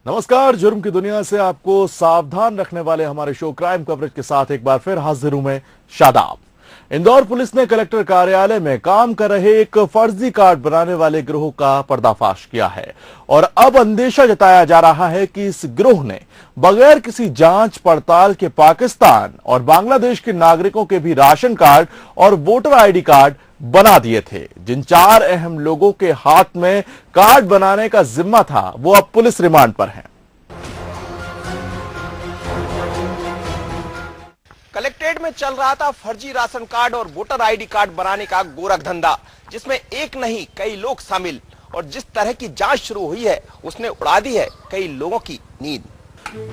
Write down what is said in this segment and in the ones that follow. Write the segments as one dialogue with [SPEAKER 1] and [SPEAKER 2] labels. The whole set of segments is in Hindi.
[SPEAKER 1] नमस्कार, जुर्म की दुनिया से आपको सावधान रखने वाले हमारे शो क्राइम कवरेज के साथ एक बार फिर हाजिर हूं मैं शादाब। इंदौर पुलिस ने कलेक्टर कार्यालय में काम कर रहे एक फर्जी कार्ड बनाने वाले गिरोह का पर्दाफाश किया है और अब अंदेशा जताया जा रहा है कि इस गिरोह ने बगैर किसी जांच पड़ताल के पाकिस्तान और बांग्लादेश के नागरिकों के भी राशन कार्ड और वोटर आईडी कार्ड बना दिए थे। जिन 4 अहम लोगों के हाथ में कार्ड बनाने का जिम्मा था वो अब पुलिस रिमांड पर हैं।
[SPEAKER 2] कलेक्ट्रेट में चल रहा था फर्जी राशन कार्ड और वोटर आईडी कार्ड बनाने का गोरख धंधा, जिसमें एक नहीं कई लोग शामिल। और जिस तरह की जांच शुरू हुई है उसने उड़ा दी है कई लोगों की नींद।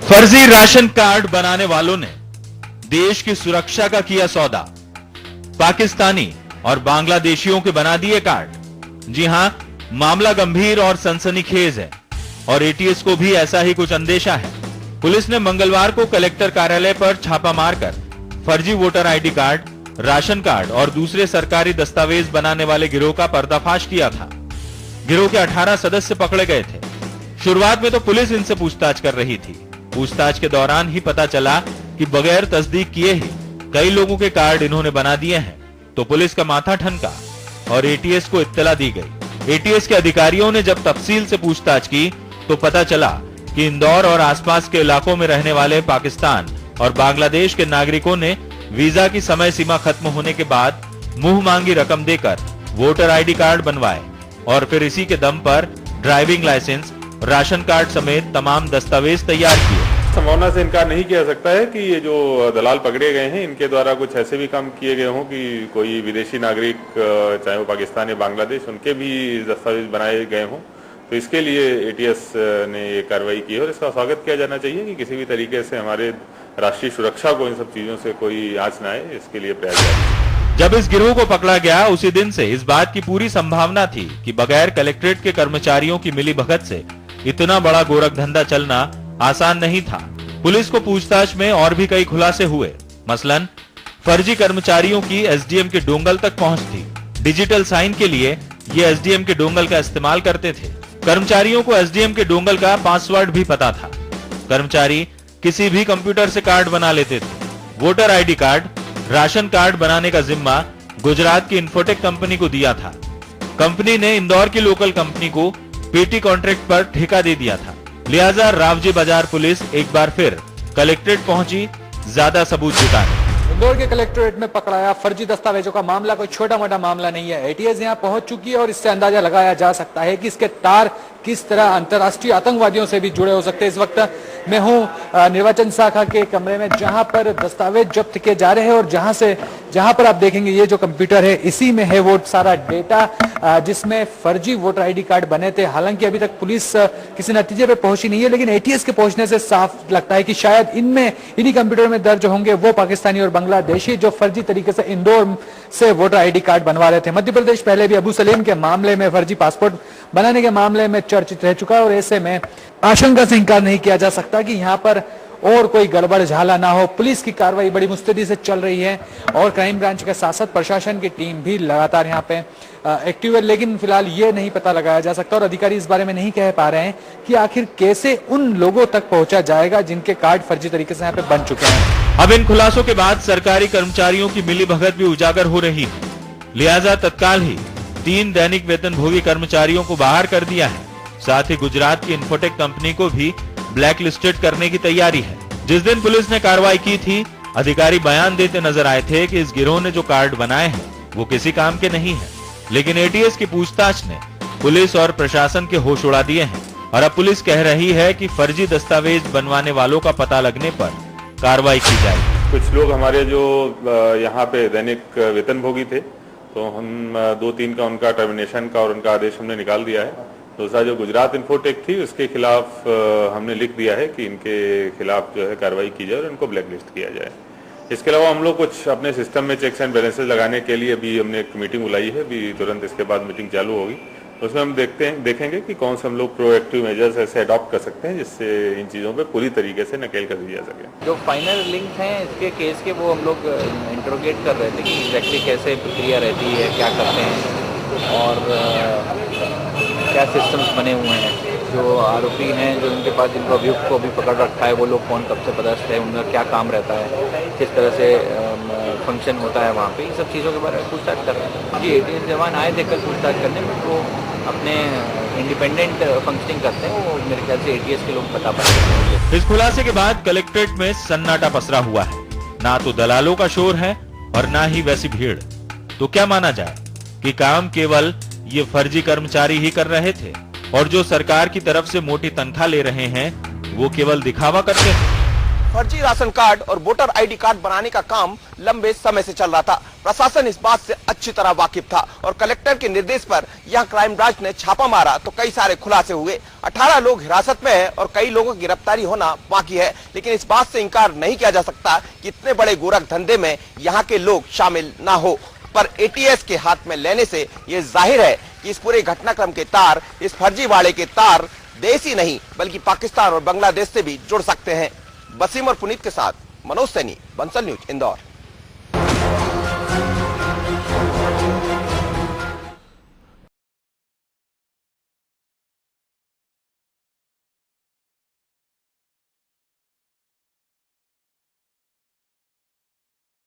[SPEAKER 3] फर्जी राशन कार्ड बनाने वालों ने देश की सुरक्षा का किया सौदा। पाकिस्तानी और बांग्लादेशियों के बना दिए कार्ड। जी हां, मामला गंभीर और सनसनीखेज है और एटीएस को भी ऐसा ही कुछ अंदेशा है। पुलिस ने मंगलवार को कलेक्टर कार्यालय पर छापा मारकर फर्जी voter ID card, ration card और दूसरे सरकारी दस्तावेज बनाने वाले गिरोह का पर्दाफाश किया था। गिरोह के 18 सदस्य पकड़े गए थे। शुरुआत में तो पुलिस इनसे पूछताछ कर रही थी। पूछताछ के दौरान ही पता चला कि बगैर तस्दीक किए ही कई लोगों के कार्ड इन्होंने बना दिए हैं। तो पुलिस का माथा ठनका और एटीएस को इत्तला दी गई। एटीएस के अधिकारियों ने जब तफसील से पूछताछ की तो पता चला कि इंदौर और आसपास के इलाकों में रहने वाले पाकिस्तान और बांग्लादेश के नागरिकों ने वीजा की समय सीमा खत्म होने के बाद मुंह मांगी रकम देकर वोटर आईडी कार्ड बनवाए और फिर इसी के दम पर ड्राइविंग लाइसेंस, राशन कार्ड समेत तमाम दस्तावेज तैयार किए।
[SPEAKER 4] संभावना से इनकार नहीं किया सकता है कि ये जो दलाल पकड़े गए हैं इनके द्वारा कुछ ऐसे भी काम किए गए हों कि कोई विदेशी नागरिक, चाहे वो पाकिस्तान या बांग्लादेश, उनके भी दस्तावेज बनाए गए हों। तो इसके लिए एटीएस ने ये कार्रवाई की है और इसका स्वागत किया जाना चाहिए कि किसी भी तरीके से हमारे राष्ट्रीय सुरक्षा को इन सब चीजों से कोई आंच न आए, इसके लिए प्रयास जारी।
[SPEAKER 3] जब इस गिरोह को पकड़ा गया उसी दिन से इस बात की पूरी संभावना थी कि बगैर कलेक्ट्रेट के कर्मचारियों की मिलीभगत से इतना बड़ा गोरख धंधा चलना आसान नहीं था। पुलिस को पूछताछ में और भी कई खुलासे हुए। मसलन फर्जी कर्मचारियों की एसडीएम के डोंगल तक पहुंच थी। डिजिटल साइन के लिए ये एसडीएम के डोंगल का इस्तेमाल करते थे। कर्मचारियों को एसडीएम के डोंगल का पासवर्ड भी पता था। कर्मचारी किसी भी कंप्यूटर से कार्ड बना लेते थे। Voter ID card, ration card बनाने का जिम्मा गुजरात की इन्फोटेक कंपनी को दिया था। कंपनी ने इंदौर की लोकल कंपनी को पीटी कॉन्ट्रैक्ट पर ठेका दे दिया था। लिहाजा रावजी बाजार पुलिस एक बार फिर कलेक्ट्रेट पहुंची ज्यादा सबूत जुटाने।
[SPEAKER 5] इंदौर के कलेक्ट्रेट में पकड़ाया फर्जी दस्तावेजों का मामला कोई छोटा मोटा मामला नहीं है। एटीएस यहां पहुंच चुकी है और इससे अंदाजा लगाया जा सकता है कि इसके तार किस तरह अंतर्राष्ट्रीय आतंकवादियों से भी जुड़े हो सकते हैं। इस वक्त मैं हूं निर्वाचन शाखा के कमरे में जहां पर दस्तावेज जब्त किए जा रहे हैं और जहां पर आप देखेंगे ये जो कंप्यूटर है इसी में है वो सारा डेटा जिसमें फर्जी वोटर आईडी कार्ड बने थे। हालांकि अभी तक पुलिस किसी नतीजे पे पहुंची नहीं है, लेकिन एटीएस के पहुंचने से साफ लगता है कि शायद इन्हीं कंप्यूटर में दर्ज होंगे वो पाकिस्तानी और बांग्लादेशी जो फर्जी तरीके से इंदौर से वोटर आईडी कार्ड बनवा रहे थे। मध्य प्रदेश पहले भी अबू सलीम के मामले में, फर्जी पासपोर्ट बनाने के मामले में चर्चित रह चुका है और ऐसे में आशंका से इंकार नहीं किया जा सकता कि यहाँ पर और कोई गड़बड़ झाला ना हो। पुलिस की कार्रवाई बड़ी मुस्तैदी से चल रही है और क्राइम ब्रांच के साथ साथ प्रशासन की टीम भी लगातार यहाँ पे एक्टिव है, लेकिन फिलहाल ये नहीं पता लगाया जा सकता और अधिकारी इस बारे में नहीं कह पा रहे हैं कि आखिर कैसे उन लोगों तक पहुंचा जाएगा जिनके कार्ड फर्जी तरीके से यहाँ पे बन चुके हैं।
[SPEAKER 3] अब इन खुलासों के बाद सरकारी कर्मचारियों की मिलीभगत भी उजागर हो रही है। लिहाजा तत्काल ही 3 दैनिक वेतनभोगी कर्मचारियों को बाहर कर दिया है। साथ ही गुजरात की इन्फोटेक कंपनी को भी ब्लैक लिस्टेड करने की तैयारी है। जिस दिन पुलिस ने कार्रवाई की थी, अधिकारी बयान देते नजर आए थे कि इस गिरोह ने जो कार्ड बनाए हैं वो किसी काम के नहीं है, लेकिन एटीएस की पूछताछ ने पुलिस और प्रशासन के होश उड़ा दिए हैं और अब पुलिस कह रही है कि फर्जी दस्तावेज बनवाने वालों का पता लगने पर कार्रवाई की जाएगी।
[SPEAKER 4] कुछ लोग हमारे जो यहाँ पे दैनिक वेतनभोगी थे, तो हम 2-3 का उनका टर्मिनेशन का और उनका आदेश हमने निकाल दिया है। दूसरा जो गुजरात इन्फोटेक थी उसके खिलाफ हमने लिख दिया है कि इनके खिलाफ जो है कार्रवाई की जाए और इनको ब्लैक लिस्ट किया जाए। इसके अलावा हम लोग कुछ अपने सिस्टम में चेक्स एंड बैलेंसेस लगाने के लिए भी हमने एक मीटिंग बुलाई है। अभी तुरंत इसके बाद मीटिंग चालू होगी। उसमें हम देखेंगे कि कौन से हम लोग प्रोएक्टिव मेजर्स ऐसे अडॉप्ट कर सकते हैं जिससे इन चीज़ों पे पूरी तरीके से नकेल कर दी जा सके।
[SPEAKER 6] जो फाइनल लिंक हैं इसके केस के वो हम लोग इंट्रोगेट कर रहे थे कि एग्जैक्टली कैसे प्रक्रिया रहती है, क्या करते हैं और क्या सिस्टम्स बने हुए हैं। जो आरोपी हैं, जो उनके पास जिनको अभियुक्त को अभी पकड़ रखा है, वो लोग कौन कब से पदस्थ है, उनका क्या काम रहता है, किस तरह से फंक्शन होता है वहाँ पे, इन सब चीज़ों के बारे में पूछताछ कर रहे हैं। जी ATS जवान आए थे कल पूछताछ करने में, वो अपने इंडिपेंडेंट फंक्शनिंग करते हैं, वो मेरे ख्याल से ATS के लोग बता पाएंगे।
[SPEAKER 3] इस खुलासे के बाद कलेक्ट्रेट में सन्नाटा पसरा हुआ है। ना तो दलालों का शोर है और ना ही वैसी भीड़। तो क्या माना जाए कि काम केवल ये फर्जी कर्मचारी ही कर रहे थे और जो सरकार की तरफ से मोटी तनख्वाह ले रहे हैं वो केवल दिखावा करते हैं।
[SPEAKER 2] फर्जी राशन कार्ड और वोटर ID कार्ड बनाने का काम लंबे समय से चल रहा था। प्रशासन इस बात से अच्छी तरह वाकिफ था और कलेक्टर के निर्देश पर यहां क्राइम ब्रांच ने छापा मारा तो कई सारे खुलासे हुए। 18 लोग हिरासत में हैं और कई लोगों की गिरफ्तारी होना बाकी है, लेकिन इस बात से इंकार नहीं किया जा सकता कि इतने बड़े गोरख धंधे में यहाँ के लोग शामिल ना हो। पर ATS के हाथ में लेने से ये जाहिर है कि इस पूरे घटनाक्रम के तार, इस फर्जीवाड़े के तार देश ही नहीं बल्कि पाकिस्तान और बांग्लादेश से भी जुड़ सकते हैं। वसीम और पुनीत के साथ मनोज सैनी, बंसल न्यूज, इंदौर।